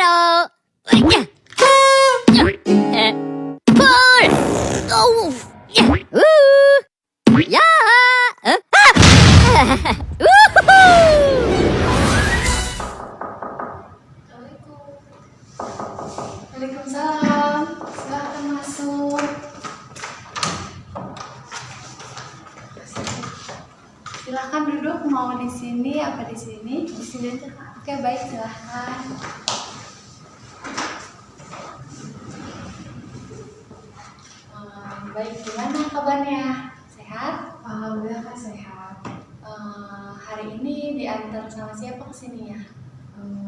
Halo. Pul. Oh. Ya. Waalaikumsalam. Silahkan masuk. Silahkan duduk. Mau di sini apa di sini? Di sini aja, Kak. Oke, baik, silahkan. Baik, gimana kabarnya? Sehat? Alhamdulillah Kak sehat. Hari ini diantar sama siapa kesini ya?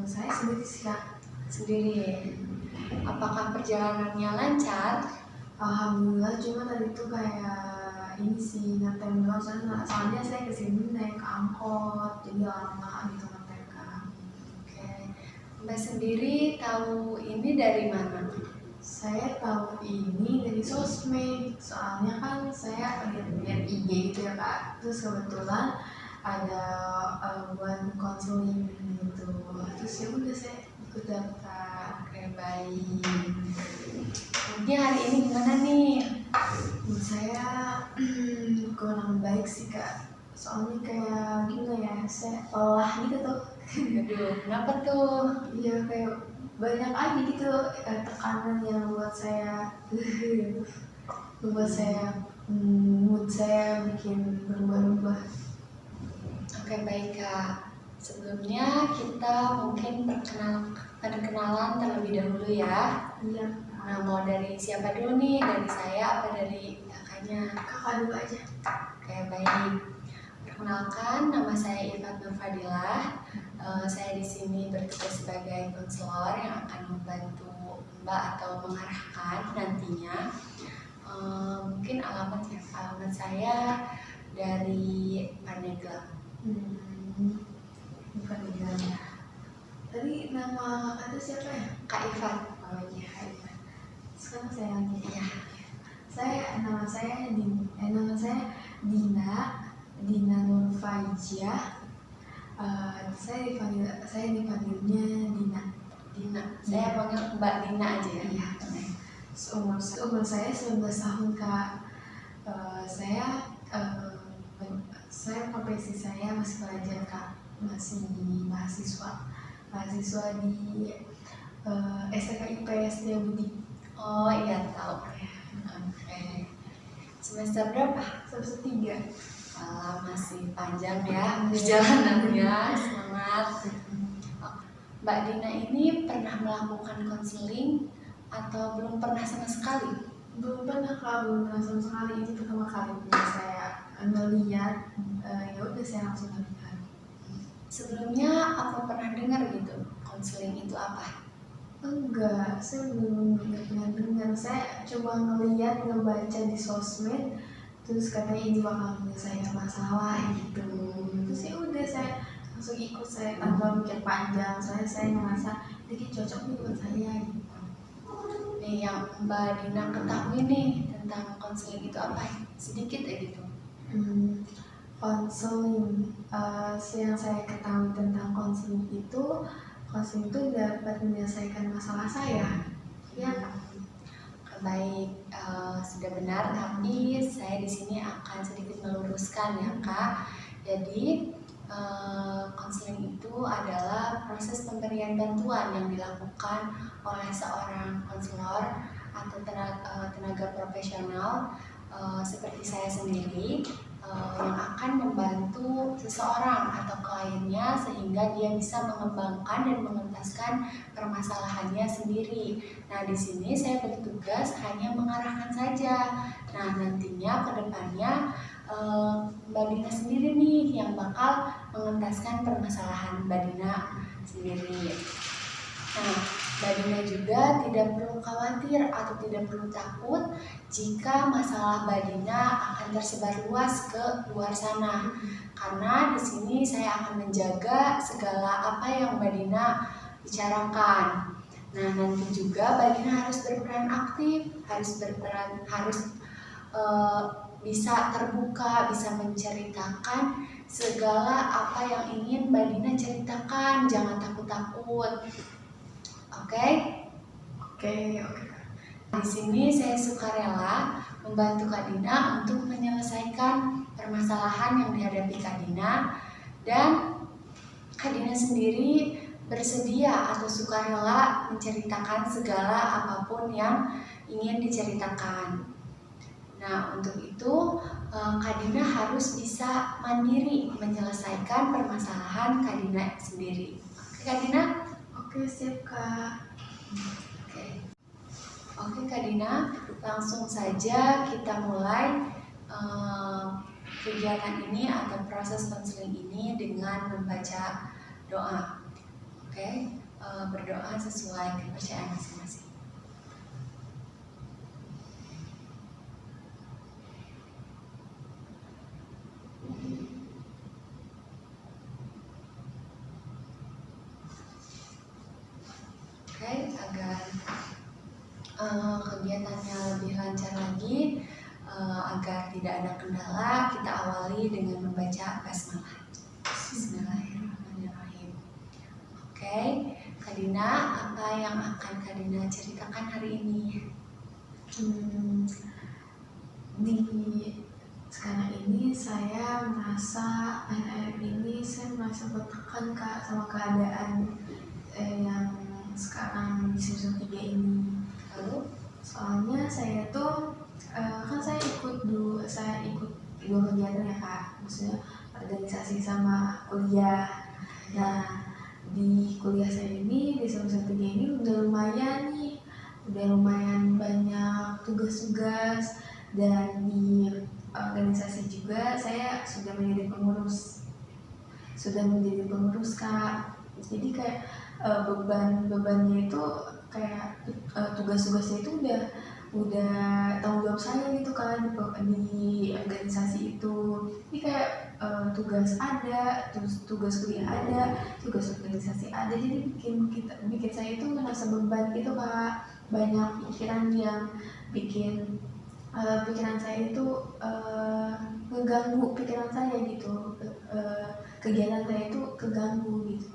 Saya sendiri sih Kak. Sendiri. Apakah perjalanannya lancar? Alhamdulillah, cuma tadi tuh kayak ini sih ngetem doang, soalnya saya kesini naik angkot, jadi lama gitu ngetem Kak. Oke. Mbak sendiri tahu ini dari mana? Saya tahu ini dari sosmed, soalnya kan saya lihat IG gitu ya Kak. Terus kebetulan ada buat konseling gitu. Terus ya udah saya ikut daftar. Oke, baik. Jadi hari ini gimana nih? Menurut saya kurang baik sih Kak. Soalnya kayak gimana ya, saya lelah gitu tuh. Aduh, kenapa tuh? Iya kayak banyak aja gitu tekanan yang buat saya mood saya bikin berubah-ubah. Oke, baik Kak. Sebelumnya kita mungkin perkenalan terlebih dahulu ya. Iya, Nah, mau dari siapa dulu nih? Dari saya apa dari kakaknya? Kakak dulu aja. Oke, baik. Perkenalkan, nama saya Ifat Nur Fadilah. Saya di sini bertugas sebagai konselor yang akan membantu Mbak atau mengarahkan nantinya. Mungkin alamat saya dari Pandeglang. Bukan di dalam. Tadi nama kakak itu siapa ya? Kak Ifat. Oh iya, Kak Ivan. Sekarang saya lagi. Iya. Nama saya Dina Nur Faiziah. Saya dipanggilnya Dina. Dina. Saya panggil Mbak Dina aja ya. Iya. Umur saya 19 tahun Kak. Saya profesi saya masih pelajar Kak, masih mahasiswa di STK IPS Setiabudi. Oh iya, tahu. Oke. Semester berapa? Semester 3. Masih panjang ya perjalanannya. Semangat. Mbak Dina ini pernah melakukan konseling atau belum pernah sama sekali? Belum pernah Kak, belum pernah sama sekali. Ini pertama kalinya saya ngeliat, ya udah saya langsung ngeliat. Sebelumnya apa pernah dengar gitu konseling itu apa? Enggak, saya belum pernah dengar. Saya coba ngebaca di sosmed, terus katanya ini bakal menyelesaikan masalah gitu. Terus ya udah saya langsung ikut, saya tanpa mikir panjang. Soalnya saya ngerasa ini cocok nih buat saya gitu. Nih yang Mbak Dina ketahui nih tentang konseling itu apa? Sedikit ya gitu. Konseling, yang saya ketahui tentang konseling itu dapat menyelesaikan masalah saya. Ya, Baik, sudah benar. Tapi saya di sini akan sedikit meluruskan ya Kak. Jadi konseling itu adalah proses pemberian bantuan yang dilakukan oleh seorang konselor atau tenaga profesional seperti saya sendiri yang akan membantu seseorang atau kliennya sehingga dia bisa mengembangkan dan mengentaskan permasalahannya sendiri. Nah, di sini saya bertugas hanya mengarahkan saja. Nah, nantinya ke depannya Mbak Dina sendiri nih yang bakal mengentaskan permasalahan Mbak Dina sendiri. Nah, Mbak Dina juga tidak perlu khawatir atau tidak perlu takut jika masalah Mbak Dina akan tersebar luas ke luar sana. Karena di sini saya akan menjaga segala apa yang Mbak Dina bicarakan. Nah, nanti juga Mbak Dina harus berperan aktif, harus bisa terbuka, bisa menceritakan segala apa yang ingin Mbak Dina ceritakan. Jangan takut-takut. Oke? Oke Kak. Di sini saya sukarela membantu Kak Dina untuk menyelesaikan permasalahan yang dihadapi Kak Dina, dan Kak Dina sendiri bersedia atau sukarela menceritakan segala apapun yang ingin diceritakan. Nah, untuk itu Kak Dina harus bisa mandiri menyelesaikan permasalahan Kak Dina sendiri. Oke Kak Dina? Oke siap Kak. Oke Kak Dina, langsung saja kita mulai kegiatan ini atau proses konseling ini dengan membaca doa. Oke, berdoa sesuai kepercayaan masing-masing. Oke, agar kegiatannya lebih lancar lagi, agar tidak ada kendala, kita awali dengan membaca basmalah. Bismillahirrahmanirrahim. Oke, Kak Dina, apa yang akan Kak Dina ceritakan hari ini? Di sekarang ini saya merasa akhir-akhir ini saya merasa tertekan Kak sama keadaan yang sekarang di semester 3 ini. Lalu, Soalnya saya tuh kan saya ikut dua kegiatan ya Kak, maksudnya organisasi sama kuliah. Nah di kuliah saya ini di semester 3 ini udah lumayan banyak tugas-tugas, dan di organisasi juga saya sudah menjadi pengurus Kak. Jadi kayak bebannya itu kayak tugas-tugasnya itu udah tanggung jawab saya gitu kan di organisasi itu. Jadi kayak tugas ada, terus tugas kuliah ada, tugas organisasi ada, jadi bikin saya itu merasa beban gitu Kak. Banyak pikiran yang bikin pikiran saya itu ngeganggu pikiran saya gitu. Kegiatan saya itu keganggu gitu.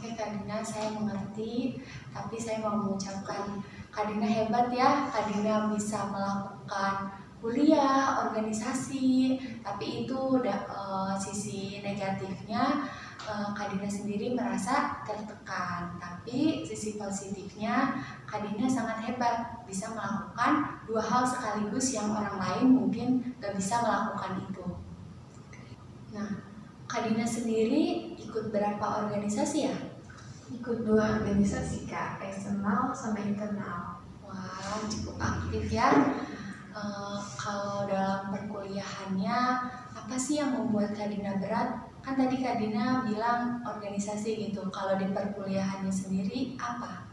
oke Kak Dina, saya mengerti, tapi saya mau mengucapkan Kak Dina hebat ya. Kak Dina bisa melakukan kuliah, organisasi, tapi itu sisi negatifnya Kak Dina sendiri merasa tertekan. Tapi sisi positifnya Kak Dina sangat hebat, bisa melakukan dua hal sekaligus yang orang lain mungkin gak bisa melakukan itu. Nah, Kak Dina sendiri ikut berapa organisasi ya? Ikut 2 organisasi Kak, eksternal sama internal. Wah, cukup aktif ya. Kalau dalam perkuliahannya, apa sih yang membuat Kak Dina berat? Kan tadi Kak Dina bilang organisasi gitu. Kalau di perkuliahannya sendiri apa?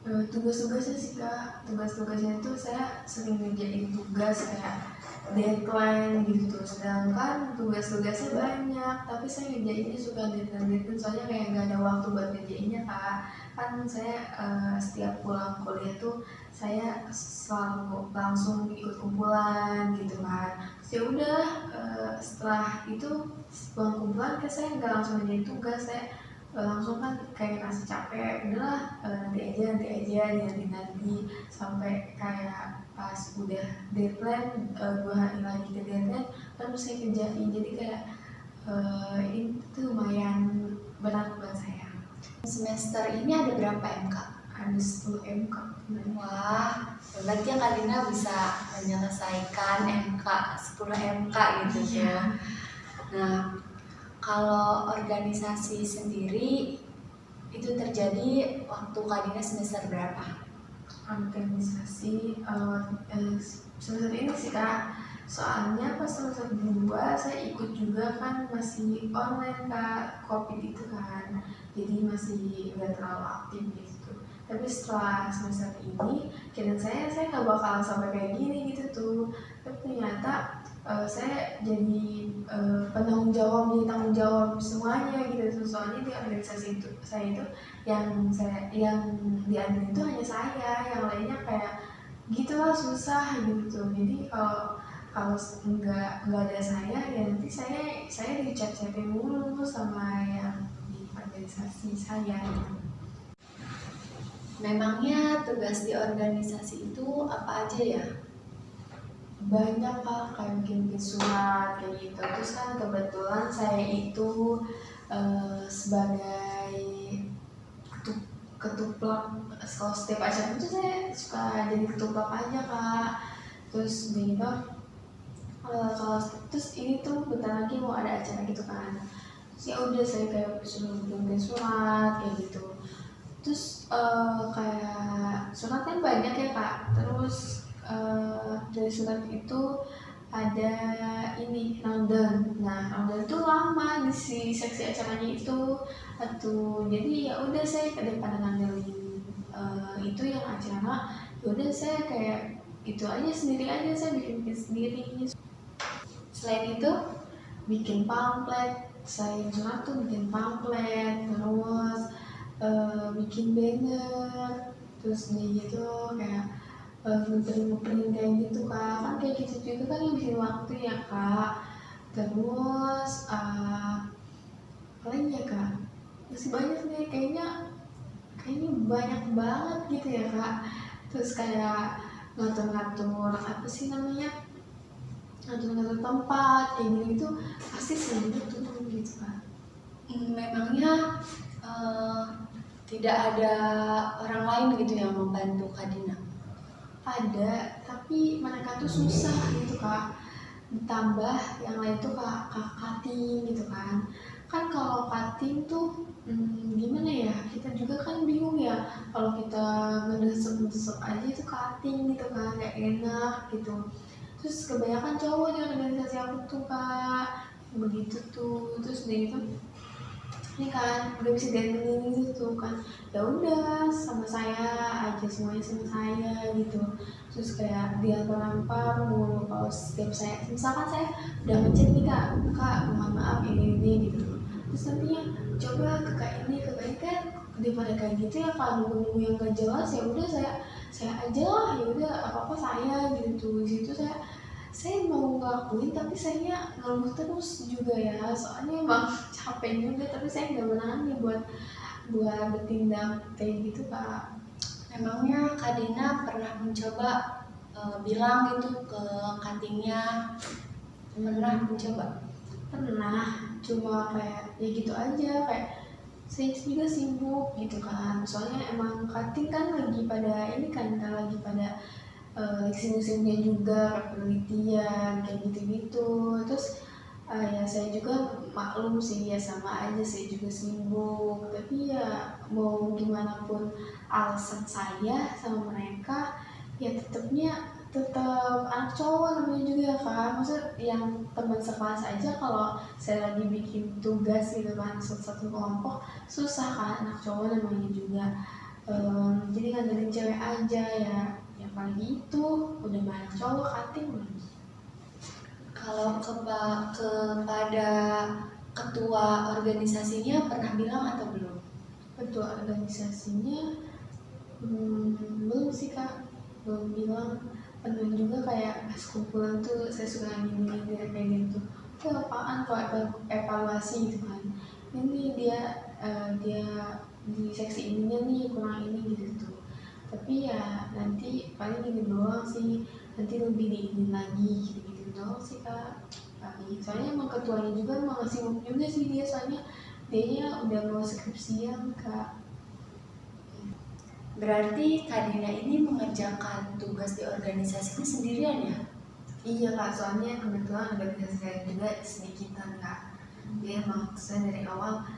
Tugas-tugasnya sih Kak, tugas-tugasnya itu saya sering ngerjain tugas kayak deadline gitu, sedangkan tugas-tugasnya banyak tapi saya ngerjainnya suka deadline soalnya kayak gak ada waktu buat ngerjainnya Kak. Kan saya setiap pulang kuliah tuh saya selalu langsung ikut kumpulan gitu kan. Terus ya udah setelah itu pulang kumpulan kan saya nggak langsung ngerjain tugas, saya langsung kan kayak rasa capek, udahlah nanti aja nanti sampai kayak pas udah deadline 2 hari lagi ke deadline baru saya kerjain. Jadi kayak itu lumayan berat buat saya. Semester ini ada berapa MK? Ada 10 MK. Wah, hebat ya Kak Dina bisa menyelesaikan MK, 10 MK gitu ya. Nah, kalau organisasi sendiri itu terjadi waktu Kak Dina semester berapa? Organisasi semester ini sih Kak, soalnya pas semester 2 saya ikut juga kan masih online Kak, COVID itu kan, jadi masih nggak terlalu aktif gitu. Tapi setelah semester ini kira saya nggak bakal sampai kayak gini gitu tuh, tapi ternyata saya jadi penanggung jawab semuanya gitu. Soalnya di organisasi itu saya itu yang diambil itu hanya saya, yang lainnya kayak gitulah susah gitu. Jadi kalau nggak ada saya ya nanti saya dicap-capin mulu sama yang di organisasi saya gitu. Memangnya tugas di organisasi itu apa aja ya? Banyak Kak, kayak bikin surat kayak gitu. Terus kan kebetulan saya itu sebagai ketuplak, kalau setiap acara itu saya suka jadi ketuplak aja Kak. Terus udah gitu kalau terus ini tuh bentar lagi mau ada acara gitu kan. Terus ya udah saya kayak suruh bikin surat kayak gitu. Terus kayak surat kan banyak ya Kak. Terus dari surat itu ada ini rundown. Nah rundown itu lama di si seksi acaranya itu. Atau jadi ya udah saya daripada ngandelin itu yang acara, ya udah saya kayak itu aja sendiri aja, saya bikin sendiri. Selain itu bikin pamflet, saya surat tuh bikin pamflet, terus bikin banner, terus gitu kayak ngeprint kayak gitu Kak. Kan kayak gitu juga kan ngabisin waktu ya Kak. Terus apa lagi ya Kak, masih banyak nih kayaknya banyak banget gitu ya Kak. Terus kayak ngatur-ngatur apa sih namanya, ngatur-ngatur tempat kayak gitu pasti sendiri tuh gitu Kak. Memangnya tidak ada orang lain gitu yang membantu Kak Dina? Ada, tapi mereka tuh susah gitu Kak. Ditambah yang lain tuh kak cutting gitu kan. Kan kalau cutting tuh gimana ya, kita juga kan bingung ya kalau kita ngedesek aja itu cutting gitu kan, gak enak gitu. Terus kebanyakan cowok di organisasi aku tuh Kak begitu tuh. Terus udah gitu ini kan udah bisa diandelin gitu kan, ya udah sama saya aja, semuanya sama saya gitu. Terus kayak dia terlampar mulu kalau setiap saya misalkan saya udah ngechat nih kak mohon maaf ini gitu, terus nantinya coba ke kak ini kan daripada kayak gitu ya kalau nunggu yang gak jelas, ya udah saya aja lah, ya udah apa apa saya gitu. Di situ saya mau ngelakuin tapi saya ngeluh terus juga ya, soalnya emang capek juga, tapi saya nggak berani buat bertindak kayak gitu Kak. Memangnya Kak Dina pernah mencoba bilang gitu ke cuttingnya? Pernah mencoba? Pernah, cuma kayak ya gitu aja, kayak saya juga sibuk gitu kan, soalnya emang cutting kan lagi pada ini kan lagi pada musim-musimnya juga penelitian kayak gitu-gitu. Terus ya saya juga maklum sih, ya sama aja saya juga sibuk, tapi ya mau gimana pun alasan saya sama mereka ya tetap anak cowok namanya juga kan. Maksud yang teman sekelas aja kalau saya lagi bikin tugas gitu kan satu kelompok susah kan, anak cowok namanya juga. Jadi ngandelin cewek aja ya, yang paling itu udah banyak cowok cutting lagi. Kalau kepada ketua organisasinya pernah bilang atau belum? Ketua organisasinya belum sih Kak, belum bilang. Pernah juga kayak pas kumpulan tuh saya suka gini kayak gitu, itu apaan kok evaluasi gitu kan, ini dia di seksi ininya nih kurang ini gitu tuh. Tapi ya nanti paling ini doang sih, nanti lebih diinin lagi gitu doang sih Kak. Paling soalnya emang ketuanya juga emang sibuk juga sih dia, soalnya dia udah mau skripsian Kak. Berarti Kak Dina ini mengerjakan tugas di organisasinya sendirian ya? Iya Kak, soalnya kebetulan organisasi saya juga sedikitan Kak. Dia emang saya dari awal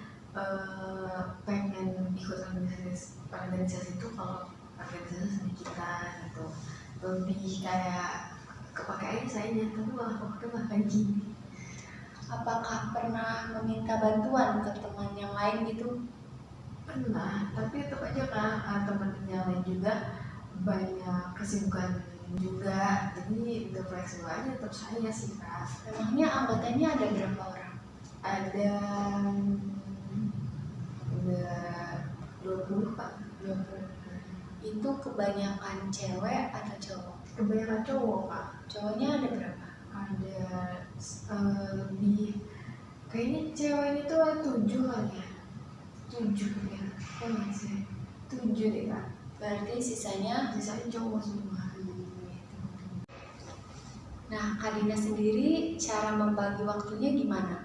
pengen ikut organisasi itu kalau organisasi sedikitan gitu, lebih kayak kepake aja saya, tapi malah kepake malah kayak gini. Apakah pernah meminta bantuan ke teman yang lain gitu? Pernah, tapi tetap aja kan teman yang lain juga banyak kesibukan juga, jadi udah fleksibel aja tetap saya sih Kak. Memangnya anggotanya ada berapa orang? Ada udah 20 Kak. 20. Itu kebanyakan cewek atau cowok? Kebanyakan cowok Kak. Cowoknya ada berapa? Ada lebih, kayaknya ceweknya tuh ada 7 kali ya, 7 ya, kan sih 7 deh Kak. Berarti sisanya. cowok semua. Nah, Kak Dina sendiri cara membagi waktunya gimana?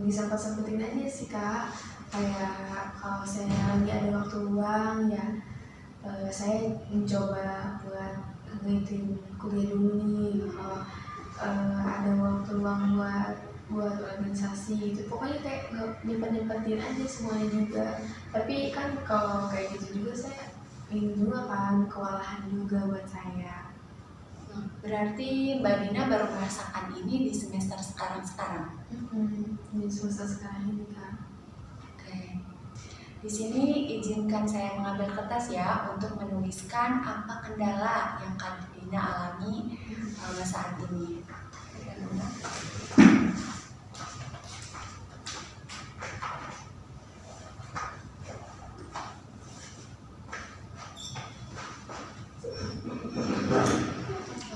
Disempet-sempetin aja sih Kak, kayak kalau saya lagi ada waktu luang ya, saya mencoba buat ngikutin kuliah dulu nih. Kalau ada waktu luang buat organisasi itu, pokoknya kayak nyempet-nyempetin aja semuanya juga. Tapi kan kalau kayak gitu juga saya ini juga kan kewalahan juga buat saya. Berarti Mbak Dina baru merasakan ini di semester sekarang-sekarang. Di semester sekarang ini Kak. Oke. Di sini izinkan saya mengambil kertas ya untuk menuliskan apa kendala yang Kak Dina alami saat ini.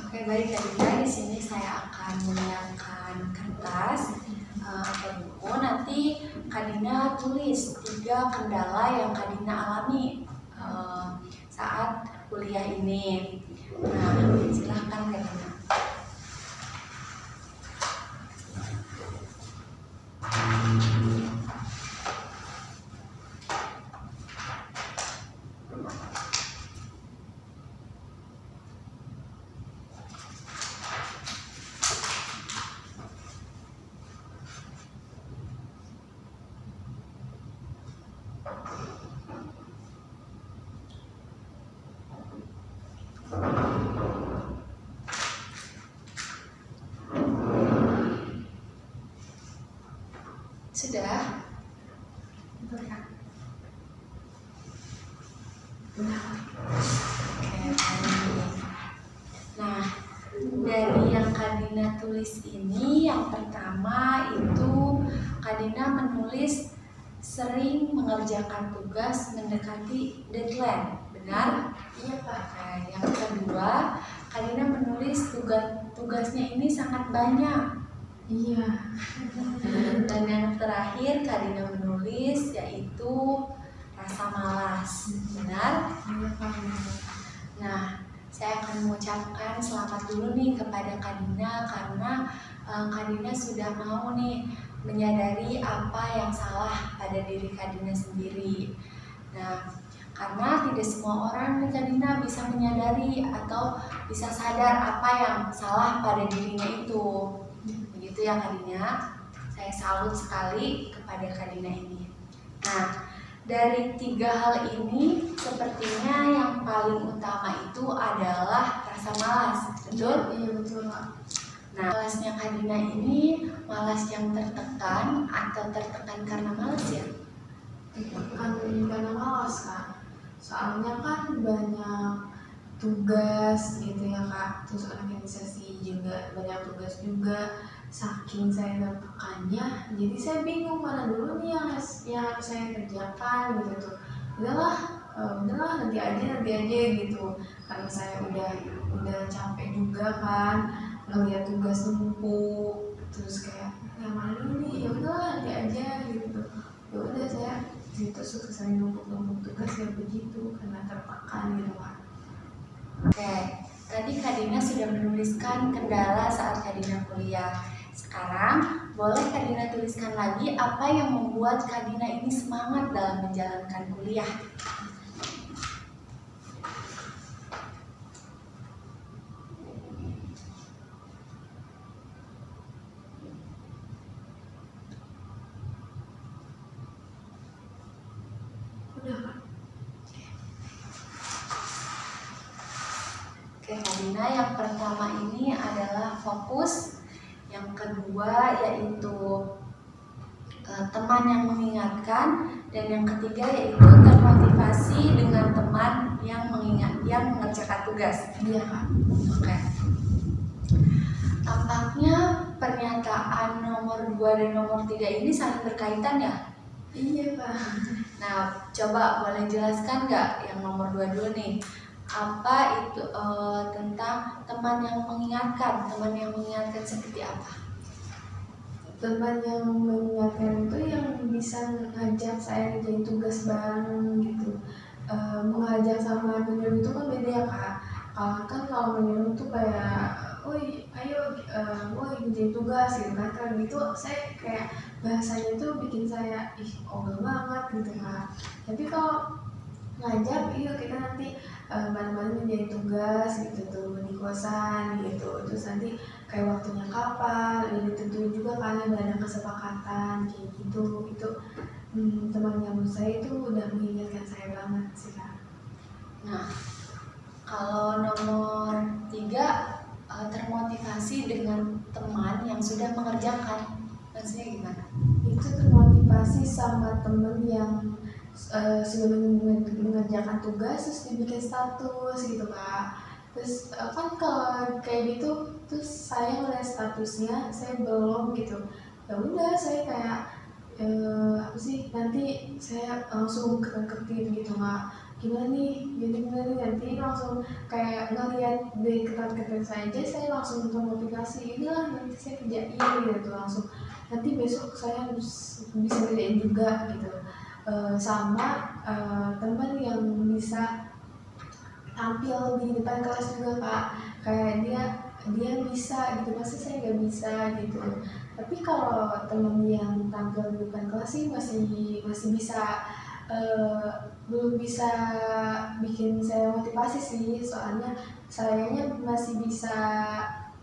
Oke, baik Kak Dina, di sini saya akan menyiapkan kertas atau buku. Nanti Kak Dina tulis 3 kendala yang Kak Dina alami saat kuliah ini. Nah, silahkan Kak Dina. Sudah? Betul Kak. Oke, baik. Nah, dari yang Kak Dina tulis ini, yang pertama itu Kak Dina menulis sering mengerjakan tugas mendekati deadline, benar? Iya Pak. Nah, yang kedua, Kak Dina menulis tugasnya ini sangat banyak. Iya. Dan yang terakhir Kak Dina menulis yaitu rasa malas, benar? Iya Pak. Nah, saya akan mengucapkan selamat dulu nih kepada Kak Dina karena Kak Dina sudah mau nih menyadari apa yang salah pada diri Kak Dina sendiri. Nah, karena tidak semua orang nih Kak Dina bisa menyadari atau bisa sadar apa yang salah pada dirinya itu. Begitu ya Kak Dina. Saya salut sekali kepada Kak Dina ini. Nah, dari 3 hal ini sepertinya yang paling utama itu adalah rasa malas, betul? Iya betul Pak. Nah, malasnya Kak Dina ini malas yang tertekan atau tertekan karena malas ya? Bukan karena malas Kak, soalnya kan banyak tugas gitu ya Kak, terus organisasi juga banyak tugas juga. Saking saya tertekannya, jadi saya bingung mana dulu nih yang harus saya kerjakan gitu tuh. Udahlah nanti aja gitu. Karena saya udah capek juga kan ngeliat tugas numpuk, terus kayak yang mana dulu nih, ya udahlah nanti aja gitu. Ya udah saya gitu suka sering numpuk tugas kayak begitu karena tertekan gitu Pak. Oke, tadi Kak Dina sudah menuliskan kendala saat Kak Dina kuliah. Sekarang boleh Kak Dina tuliskan lagi apa yang membuat Kak Dina ini semangat dalam menjalankan kuliah. Udah Kak. Oke Kak Dina, yang pertama ini adalah fokus. Yang kedua yaitu teman yang mengingatkan, dan yang ketiga yaitu termotivasi dengan teman yang mengerjakan tugas. Iya Kak. Oke. Tampaknya pernyataan nomor 2 dan nomor 3 ini saling berkaitan ya? Iya Pak. Nah, coba boleh jelaskan nggak yang nomor 2 dulu nih? Apa itu tentang teman yang mengingatkan? Teman yang mengingatkan seperti apa? Teman yang mengingatkan itu yang bisa ngajak saya ngerjain tugas bareng gitu. ngajak sama menyuruh itu kan beda ya kak. Kalau menyuruh tuh kayak, woi ayo, woi ngerjain tugas gitu kan. Kalau gitu saya kayak bahasanya tuh bikin saya ogah banget gitu kak. Tapi kalau ngajak, yuk kita nanti bareng-bareng ngerjain tugas gitu tuh di kosan gitu. Terus nanti kayak waktunya kapan, udah ditentuin juga kan, udah ada kesepakatan kayak gitu. Itu teman nyambut saya itu udah mengingatkan saya banget sih kak. Nah, kalau nomor 3, termotivasi dengan teman yang sudah mengerjakan. Maksudnya gimana? Itu termotivasi sama temen yang sudah mengerjakan tugas terus dibikin status gitu kak. Terus kan kalau kayak gitu terus saya ngeliat statusnya saya belum gitu, ya udah saya kayak apa sih, nanti saya langsung ketar-ketir gitu nggak, gimana nih gimana nih, nanti langsung kayak ngeliat dari ketar-ketir saja saya langsung termotivasi, inilah nanti saya kerjain gitu langsung, nanti besok saya harus bisa kerjain juga gitu. Sama teman yang bisa tampil di depan kelas juga kak, kayak dia bisa gitu, pasti saya nggak bisa gitu. Tapi kalau temen yang tampil di depan kelas sih masih bisa, belum bisa bikin saya motivasi sih, soalnya sayanya masih bisa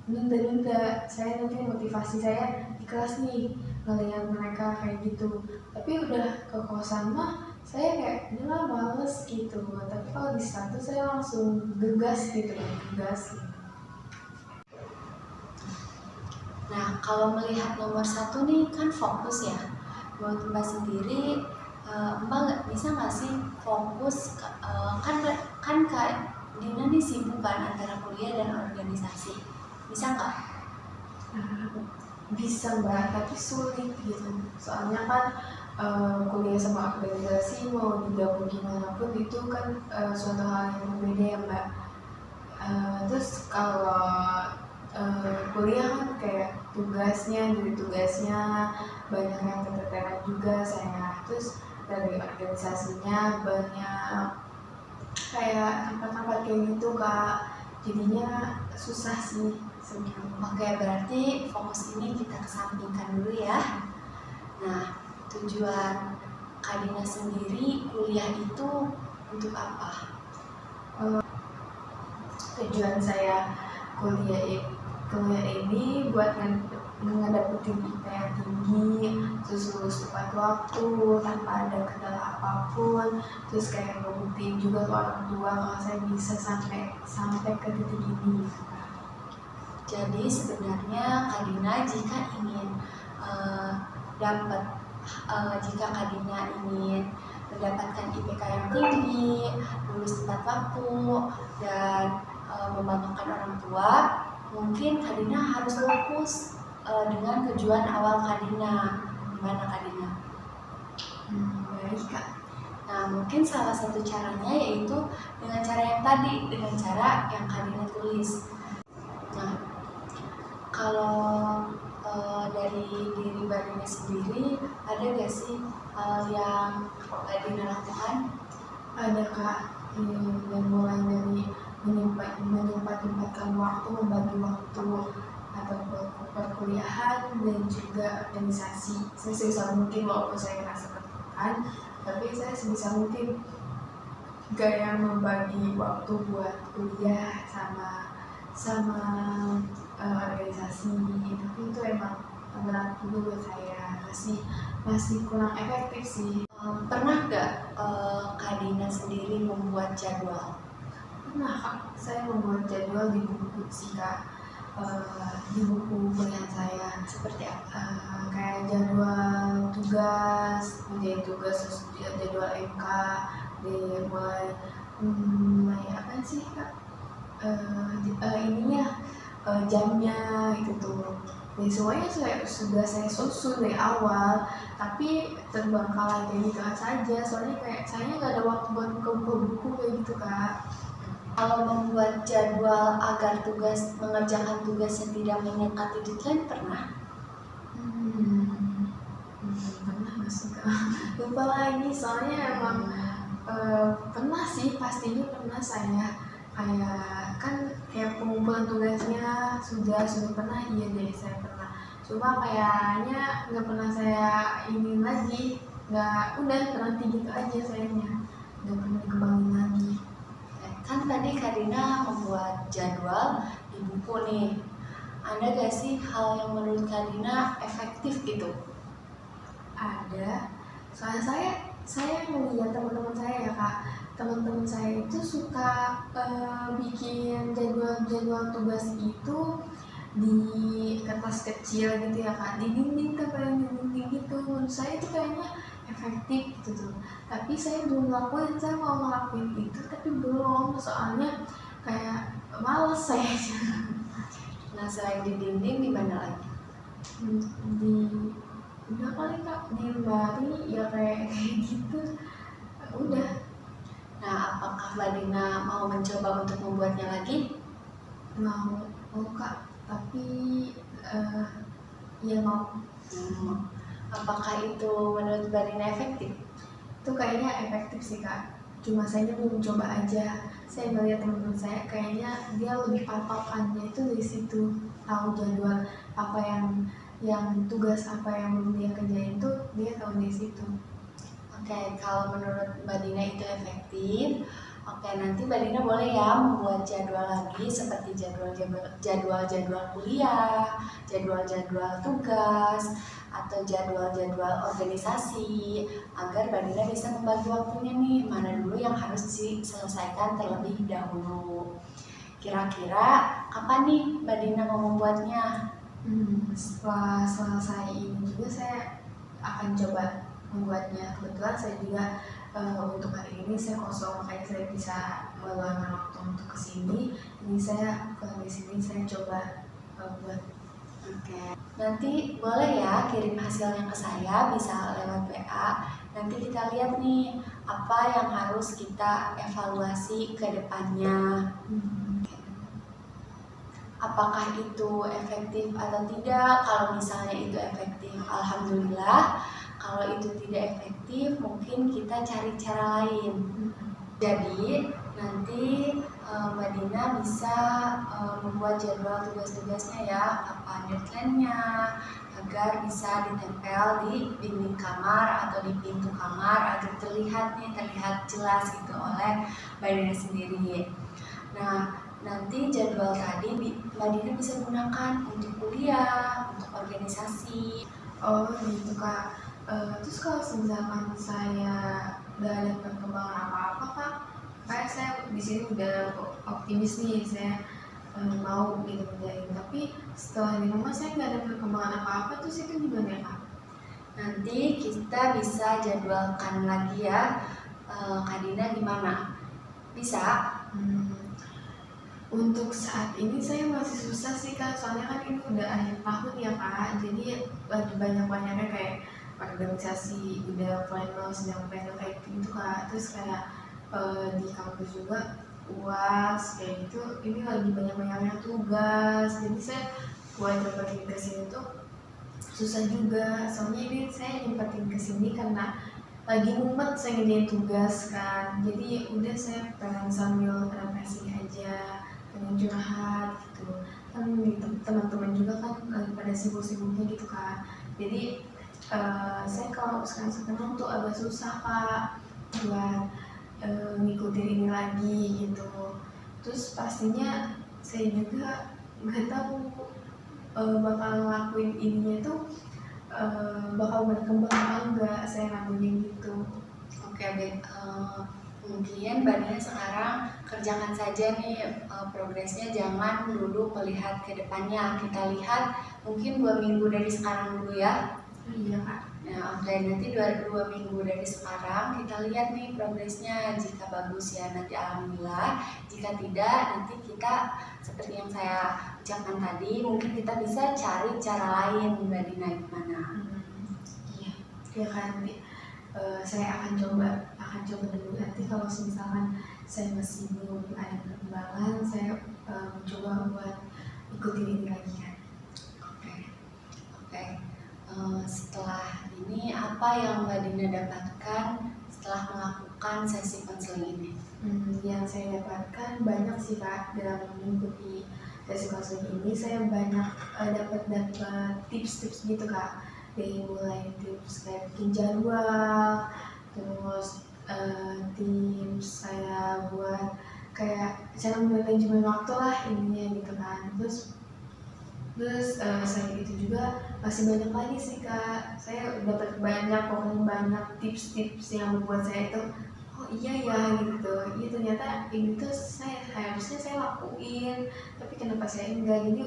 nunda-nunda, saya nanti motivasi saya di kelas nih ngelihat mereka kayak gitu. Tapi udah ke kosan mah saya kayak inilah males gitu, tapi kalau di status saya langsung gegas gitu, gegas. Nah, kalau melihat nomor 1 nih kan fokus ya. Menurut Mbak sendiri, Mbak bisa nggak sih fokus kan Kak Dina nih sibuk kan antara kuliah dan organisasi. Bisa nggak? Bisa mbak, tapi sulit gitu, soalnya kan kuliah sama organisasi mau digabung gimana pun itu kan suatu hal yang berbeda ya mbak. Terus kalau kuliah kan kayak dari tugasnya banyak yang keteteran juga saya, terus dari organisasinya banyak kayak tempat-tempat kayak gitu kak, jadinya susah sih sebenarnya. Oke, berarti fokus ini kita kesampingkan dulu ya. Nah, tujuan Kak Dina sendiri kuliah itu untuk apa? Tujuan saya kuliah ini buat ngedapetin IP yang tinggi, terus lulus tepat waktu tanpa ada kendala apapun, terus kayak ngebuktiin juga ke orang tua kalau saya bisa sampai ke titik ini. Jadi sebenarnya Kak Dina jika ingin jika Kak Dina ingin mendapatkan IPK yang tinggi, lulus tepat waktu, dan membanggakan orang tua, mungkin Kak Dina harus fokus dengan tujuan awal Kak Dina. Gimana Kak Dina? Baik kak. Nah, mungkin salah satu caranya yaitu dengan cara yang tadi, dengan cara yang Kak Dina tulis. Nah, kalau dari diri Mbak Dina sendiri, ada gak sih hal yang Mbak Dina lakukan? Ada kak, yang mulai dari menyempatkan waktu, membagi waktu atau perkuliahan dan juga organisasi. Saya sebisa mungkin, walaupun saya merasa tertekan, tapi saya sebisa mungkin gaya membagi waktu buat kuliah sama organisasi. Tapi itu emang berat dulu buat saya, masih kurang efektif sih. Pernah gak Kak Dina sendiri membuat jadwal? Pernah kak, saya membuat jadwal di buku sih kak, di buku kuliah saya. Seperti apa? Kayak jadwal tugas, menjadi tugas, terus jadwal MK, mulai apa sih kak, ininya jamnya itu tuh. Jadi semuanya sudah saya susun dari awal, tapi terbengkalai kayak gitu saja, soalnya kayak saya nggak ada waktu buat buka buku kayak gitu kak. Kalau membuat jadwal agar mengerjakan tugas yang tidak mendekati deadline pernah? Pernah nggak sih kak? Lupa lagi, soalnya emang Pernah sih, pastinya pernah saya kayak kan kayak pengumpulan tugasnya sudah pernah, iya deh saya pernah. Cuma kayaknya nggak pernah saya ini lagi, nggak, udah berhenti gitu aja sayanya, nggak pernah dikembangin lagi. Kan tadi Karina membuat jadwal di buku nih. Ada gak sih hal yang menurut Karina efektif gitu? Ada, soalnya saya melihat teman-teman saya ya kak, teman-teman saya itu suka bikin jadwal tugas itu di kertas kecil gitu ya kak, di dinding, tempelin di dinding gitu. Menurut saya itu kayaknya efektif gitu tuh, tapi saya belum ngelakuin. Saya mau ngelakuin itu tapi belum, soalnya kayak males saya. Nah, selain di dinding, di mana lagi? Di, udah kali kak, di lemari ya kayak gitu, udah. Nah, apakah Mbak Dina mau mencoba untuk membuatnya lagi? Mau kak, tapi ya mau. Apakah itu menurut Mbak Dina efektif? Itu kayaknya efektif sih kak, cuma saya belum coba aja. Saya melihat teman-teman saya kayaknya dia lebih patokannya itu dari situ, tahu jadwal apa yang tugas apa yang belum dia kerjain tuh dia tahu dari situ. Oke, kalau menurut Mbak Dina itu efektif, oke, nanti Mbak Dina boleh ya membuat jadwal lagi seperti jadwal kuliah, jadwal tugas, atau jadwal organisasi, agar Mbak Dina bisa membagi waktunya nih, mana dulu yang harus diselesaikan terlebih dahulu. Kira-kira kapan nih Mbak Dina mau membuatnya? Setelah selesai ini juga saya akan coba membuatnya. Kebetulan saya juga untuk hari ini saya kosong, makanya saya bisa meluangkan waktu untuk kesini. Ini saya kalau di sini saya coba buat. Oke, nanti boleh ya kirim hasilnya ke saya, bisa lewat WA. Nanti kita lihat nih apa yang harus kita evaluasi ke depannya. Apakah itu efektif atau tidak? Kalau misalnya itu efektif, alhamdulillah. Kalau itu tidak efektif, mungkin kita cari cara lain. Jadi nanti Mbak Dina bisa membuat jadwal tugas-tugasnya ya, kapan deadline-nya, agar bisa ditempel di dinding kamar atau di pintu kamar agar terlihat jelas gitu oleh Mbak Dina sendiri. Nah, nanti jadwal tadi Mbak Dina bisa gunakan untuk kuliah, untuk organisasi. Oh gitu kak. Terus kalau misalkan saya gak ada perkembangan apa-apa kak, kayak saya di sini udah optimis nih, saya mau gitu kerjain. Tapi setelah di rumah saya nggak ada perkembangan apa-apa, terus itu gimana ya kak? Nanti kita bisa jadwalkan lagi ya, Kak Dina gimana? Bisa? Untuk saat ini saya masih susah sih kak, soalnya kan ini udah akhir tahun ya kak, jadi lagi banyak-banyaknya kayak organisasi, udah final, sedang final kayak gitu kak. Terus kayak di kampus juga UAS kayak gitu, ini lagi banyak-banyaknya tugas, jadi saya buat nyempetin ke sini tuh susah juga. Soalnya ini saya nyempetin ke sini karena lagi mumet saya ngerjain tugas kan, jadi udah saya pengen sambil refreshing aja, pengen curhat gitu kan. Teman-teman juga kan lagi pada sibuk-sibuknya gitu kan, jadi saya kalau sekarang tuh agak susah kak buat ngikutin ini lagi gitu. Terus pastinya saya juga nggak tahu bakal ngelakuin ininya tuh bakal berkembang atau enggak saya ngelakuin gitu. Oke, baik. Mungkin Mbak Dina sekarang kerjakan saja nih progresnya, jangan dulu melihat ke depannya. Kita lihat mungkin 2 minggu dari sekarang dulu ya. Iya kak. Nah, oke, nanti 2 minggu dari sekarang kita lihat nih progresnya. Jika bagus ya nanti alhamdulillah, jika tidak nanti kita seperti yang saya ucapkan tadi, mungkin kita bisa cari cara lain. Mbak Dina gimana? Iya, ya kan nanti saya akan coba dulu. Nanti kalau misalkan saya masih belum ada perkembangan, saya mencoba buat ikutin ini lagi kan. Oke. Setelah ini apa yang Mbak Dina dapatkan setelah melakukan akan sesi konseling ini? Yang saya dapatkan banyak sih Kak dalam mengikuti sesi konseling ini. Saya banyak dapat tips-tips gitu Kak, dari mulai tips kayak bikin jadwal, terus tips saya buat kayak cara manajemen waktu lah intinya gitu kan. Terus selain itu juga masih banyak lagi sih Kak. Saya dapat pokoknya banyak tips-tips yang membuat saya itu oh iya ya gitu. Iya ternyata ini tuh harusnya saya lakuin, tapi kenapa saya enggak. Jadi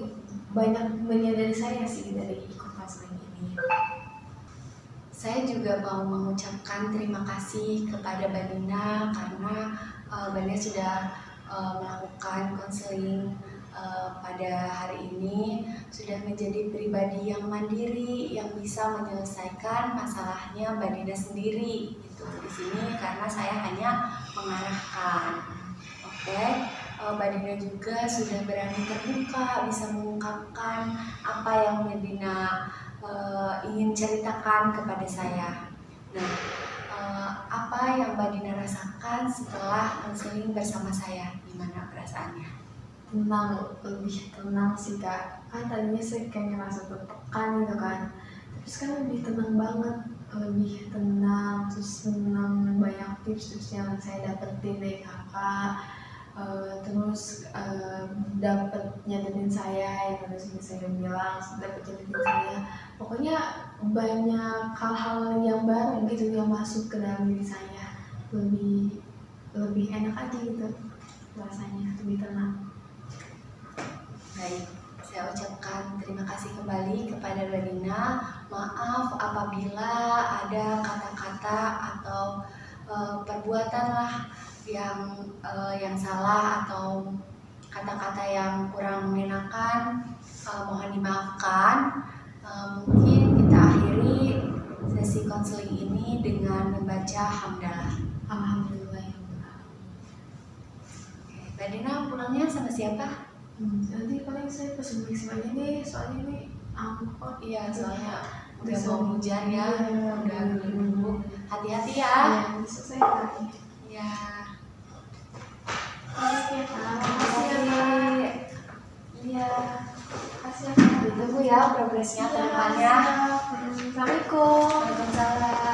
banyak menyadari saya sih dari ikut konseling ini. Saya juga mau mengucapkan terima kasih kepada Mbak Nina karena Mbak Nina sudah melakukan konseling pada hari ini, sudah menjadi pribadi yang mandiri yang bisa menyelesaikan masalahnya Mbak Nina sendiri gitu di sini, karena saya hanya mengarahkan. Oke, Mbak Nina juga sudah berani terbuka, bisa mengungkapkan apa yang Mbak Nina ingin ceritakan kepada saya. Nah, apa yang Mbak Dina rasakan setelah konseling bersama saya? Gimana perasaannya? Lebih tenang sih Kak. Kan tadinya saya kayak ngerasa tertekan gitu kan, tapi sekarang lebih tenang banget, lebih tenang, terus senang banyak tips-tips yang saya dapetin dari kakak. Terus dapat nyatetin saya yang tadi saya bilang, dapat nyatetin saya. Pokoknya banyak hal-hal yang baru gitu yang masuk ke dalam diri saya. Lebih enak aja gitu rasanya, lebih tenang. Baik, saya ucapkan terima kasih kembali kepada Mbak Dina. Maaf apabila ada kata-kata atau perbuatan lah yang salah atau kata-kata yang kurang mengenakan, mohon dimaafkan. Mungkin kita akhiri sesi konseling ini dengan membaca hamdalah. Alhamdulillah. Oke, Mbak Dina pulangnya sama siapa? Nanti paling saya pesen mixer aja deh, soalnya ini angkot. Iya, soalnya udah Bisa mau hujan ya, iya, udah nunggu. Hati-hati ya. Ya, bisa saya Kak. Ya. Oke Kak, makasih ya Kak. Makasih. Iya, makasih ya Kak. Ditunggu ya progresnya ke depannya. Assalamualaikum. Waalaikumsalam.